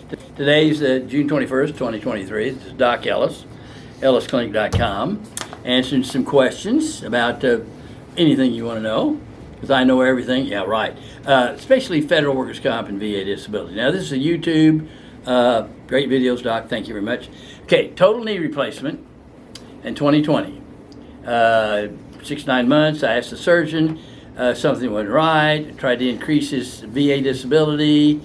Today's June 21st, 2023. This is Doc Ellis, ellisclinic.com, answering some questions about anything you want to know, because I know everything. Yeah, right. Especially federal workers' comp and VA disability. Now, this is a YouTube. Great videos, Doc. Thank you very much. Okay, total knee replacement in 2020. 6-9 months. I asked the surgeon. Something wasn't right. Tried to increase his VA disability.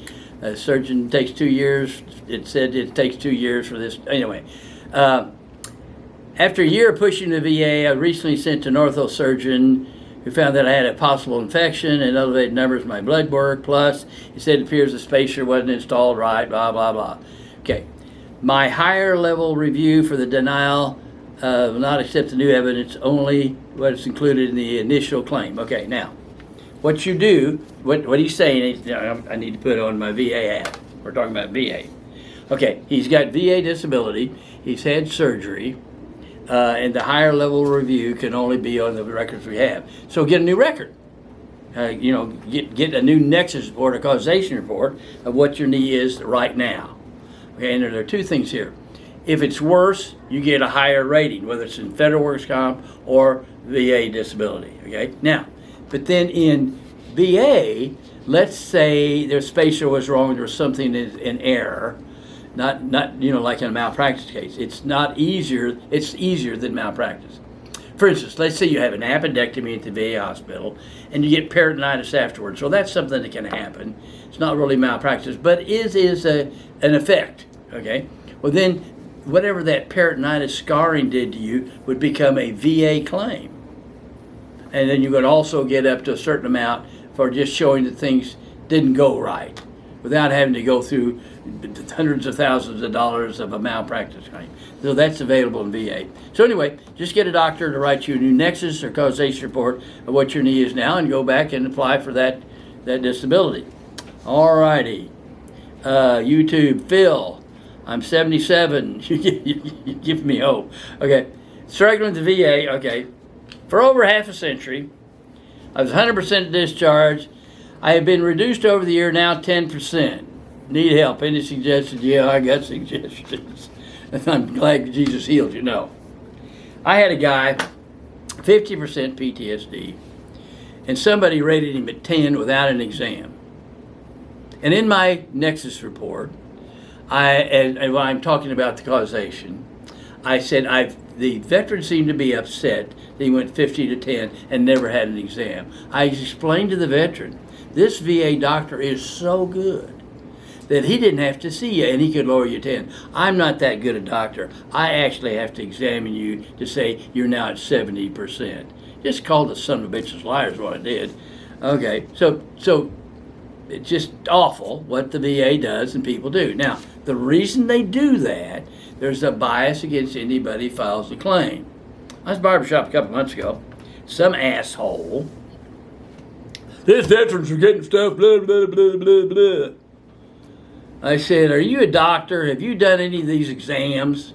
Surgeon takes 2 years. It said it takes 2 years for this. Anyway, after a year of pushing the VA, I recently sent to an ortho surgeon who found that I had a possible infection and elevated numbers in my blood work. Plus, he said it appears the spacer wasn't installed right, blah, blah, blah. Okay. My higher level review for the denial will not accept the new evidence, only what is included in the initial claim. Okay, now, what you do, what he's saying is, I need to put on my VA hat. We're talking about VA. Okay, he's got VA disability, he's had surgery, and the higher level review can only be on the records we have. So get a new record. Get a new nexus report, a causation report of what your knee is right now. Okay, and there are two things here. If it's worse, you get a higher rating, whether it's in federal workers' comp or VA disability. Okay, now, but then in VA, let's say their spacer was wrong, there was something in error, not like in a malpractice case. It's easier than malpractice. For instance, let's say you have an appendectomy at the VA hospital and you get peritonitis afterwards. So that's something that can happen. It's not really malpractice, but is an effect. Okay, well then, whatever that peritonitis scarring did to you would become a VA claim. And then you would also get up to a certain amount for just showing that things didn't go right without having to go through hundreds of thousands of dollars of a malpractice claim. So that's available in VA. So anyway, just get a doctor to write you a new nexus or causation report of what your knee is now and go back and apply for that disability. All righty. YouTube, Phil. I'm 77. You give me hope. Okay. Struggling with the VA. Okay. For over half a century, I was 100% discharged. I have been reduced over the year, now 10%. Need help? Any suggestions? Yeah, I got suggestions. I'm glad Jesus healed you. No. I had a guy, 50% PTSD, and somebody rated him at 10 without an exam. And in my Nexus report, and when I'm talking about the causation, I said the veteran seemed to be upset that he went 50 to 10 and never had an exam. I explained to the veteran, this VA doctor is so good that he didn't have to see you and he could lower you 10. I'm not that good a doctor. I actually have to examine you to say you're now at 70%. Just call the son of a bitch's liars what I did. Okay, so it's just awful what the VA does and people do. Now, the reason they do that, there's a bias against anybody who files a claim. I was at a barbershop a couple months ago. Some asshole, this veterans are getting stuff, blah, blah, blah, blah, blah. I said, are you a doctor? Have you done any of these exams?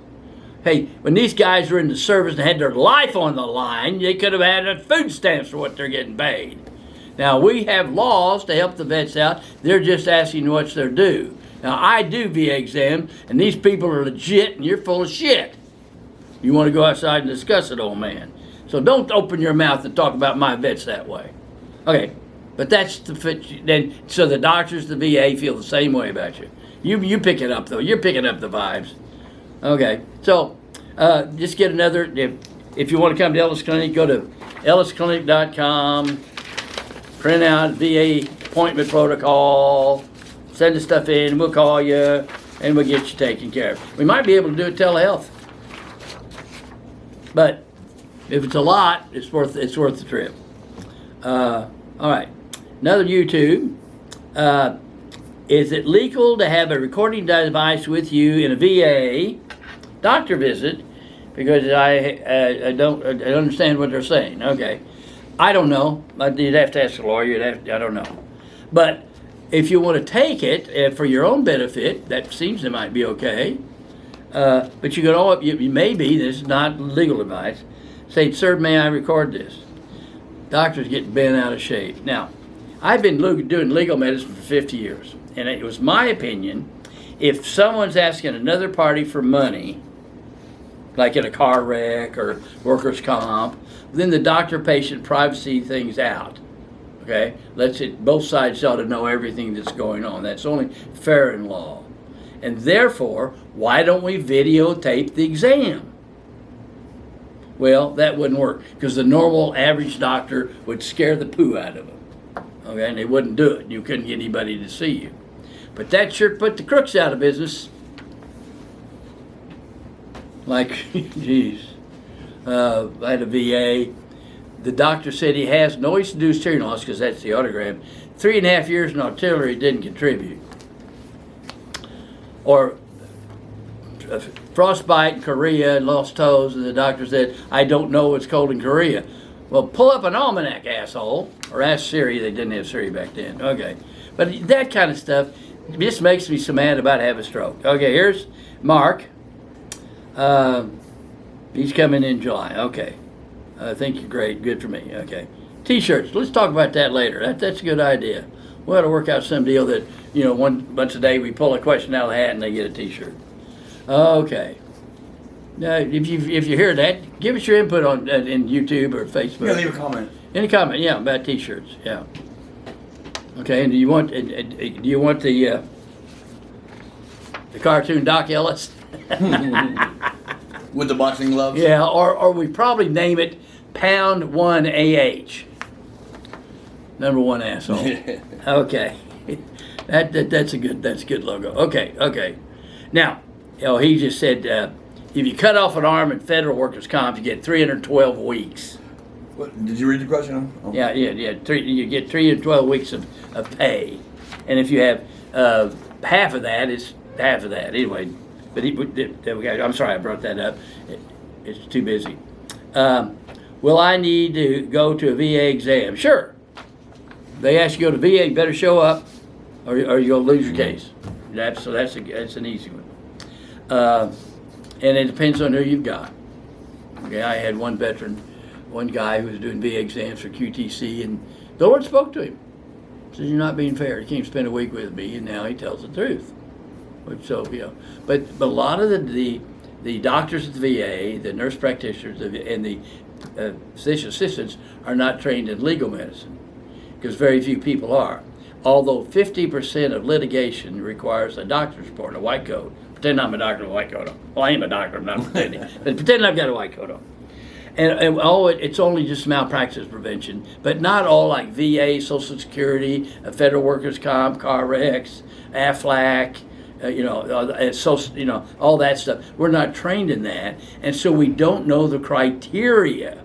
Hey, when these guys were in the service and had their life on the line, they could have had food stamps for what they're getting paid. Now, we have laws to help the vets out. They're just asking what's their due. Now, I do VA exams, and these people are legit, and you're full of shit. You want to go outside and discuss it, old man. So don't open your mouth and talk about my vets that way. Okay, but that's the fit. Then, so the doctors, the VA feel the same way about you. You pick it up, though. You're picking up the vibes. Okay, so just get another. If you want to come to Ellis Clinic, go to ellisclinic.com. Print out VA appointment protocol, send the stuff in, and we'll call you, and we'll get you taken care of. We might be able to do it telehealth, but if it's a lot, it's worth the trip. All right, another YouTube. Is it legal to have a recording device with you in a VA doctor visit? Because I don't understand what they're saying. Okay. I don't know. You'd have to ask a lawyer. I don't know. But if you want to take it for your own benefit, that seems it might be okay. But you can maybe, this is not legal advice, say, sir, may I record this? Doctors get bent out of shape. Now, I've been doing legal medicine for 50 years, and it was my opinion, if someone's asking another party for money, like in a car wreck or workers' comp, then the doctor-patient privacy thing's out. Okay? Both sides ought to know everything that's going on. That's only fair in law. And therefore, why don't we videotape the exam? Well, that wouldn't work because the normal average doctor would scare the poo out of them. Okay, and they wouldn't do it. You couldn't get anybody to see you. But that sure put the crooks out of business. Like, geez, I had a VA. The doctor said he has noise-induced hearing loss, because that's the audiogram. 3.5 years in artillery didn't contribute. Or frostbite in Korea and lost toes, and the doctor said, I don't know what's cold in Korea. Well, pull up an almanac, asshole. Or ask Siri. They didn't have Siri back then. Okay. But that kind of stuff just makes me so mad about having a stroke. Okay, here's Mark. He's coming in July. Okay. I think you're great. Good for me. Okay. T-shirts. Let's talk about that later. That's a good idea. We ought to work out some deal that, once a day we pull a question out of the hat and they get a T-shirt. Okay. Now, if you hear that, give us your input on in YouTube or Facebook. Yeah, leave a comment. Any comment? Yeah, about T-shirts. Yeah. Okay. And do you want the cartoon Doc Ellis? With the boxing gloves? Yeah, or we probably name it Pound 1 AH. Number one asshole. Okay. That's a good logo. Okay. Now, he just said if you cut off an arm in federal workers' comp, you get 312 weeks. What, did you read the question? Oh. Yeah. You get 312 weeks of pay, and if you have half of that, it's half of that anyway. But I'm sorry I brought that up. It's too busy. Will I need to go to a VA exam? Sure. They ask you to go to VA, you better show up, or you're going to lose your case. That's an easy one. And it depends on who you've got. Okay, I had one guy who was doing VA exams for QTC, and the Lord spoke to him. He said, "You're not being fair. You can't spend a week with me," and now he tells the truth. But a lot of the doctors at the VA, the nurse practitioners, and the physician assistants are not trained in legal medicine, because very few people are. Although 50% of litigation requires a doctor's report, a white coat. Pretend I'm a doctor with a white coat on. Well, I am a doctor, I'm not pretending. But pretend I've got a white coat on. And it's only just malpractice prevention, but not all, like VA, Social Security, federal workers' comp, car wrecks, AFLAC, all that stuff. We're not trained in that, and so we don't know the criteria.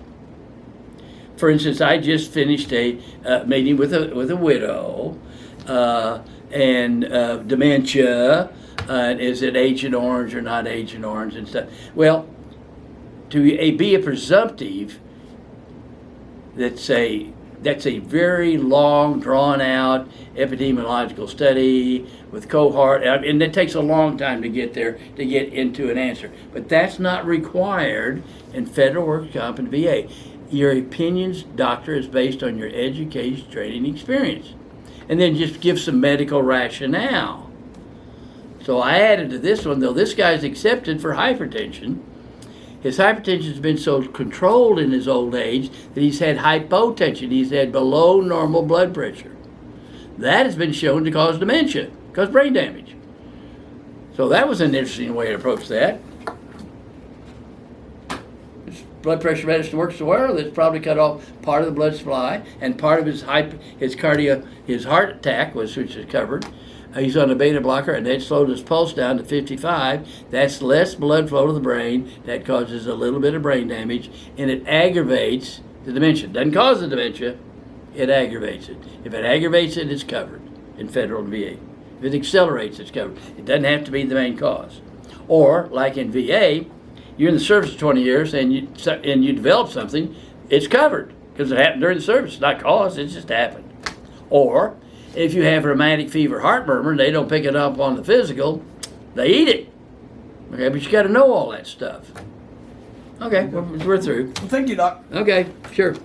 For instance, I just finished a meeting with a widow, and dementia, is it Agent Orange or not Agent Orange and stuff. Well, to be a presumptive, that's a very long, drawn-out epidemiological study with cohort, and it takes a long time to get there, to get into an answer. But that's not required in federal workers' comp and VA. Your opinions, doctor, is based on your education, training, experience. And then just give some medical rationale. So I added to this one, though this guy's accepted for hypertension. His hypertension's been so controlled in his old age that he's had hypotension. He's had below normal blood pressure. That has been shown to cause dementia, cause brain damage. So that was an interesting way to approach that. This blood pressure medicine works so well that's probably cut off part of the blood supply, and part of his heart attack which is covered. He's on a beta blocker, and that slowed his pulse down to 55. That's less blood flow to the brain. That causes a little bit of brain damage, and it aggravates the dementia. It doesn't cause the dementia, it aggravates it. If it aggravates it, it's covered in federal and VA. If it accelerates, it's covered. It doesn't have to be the main cause. Or, like in VA, you're in the service for 20 years, and you develop something, it's covered, because it happened during the service. It's not caused, it just happened. Or, if you have rheumatic fever, heart murmur, and they don't pick it up on the physical, they eat it. Okay, but you got to know all that stuff. Okay, we're through. Well, thank you, Doc. Okay, sure.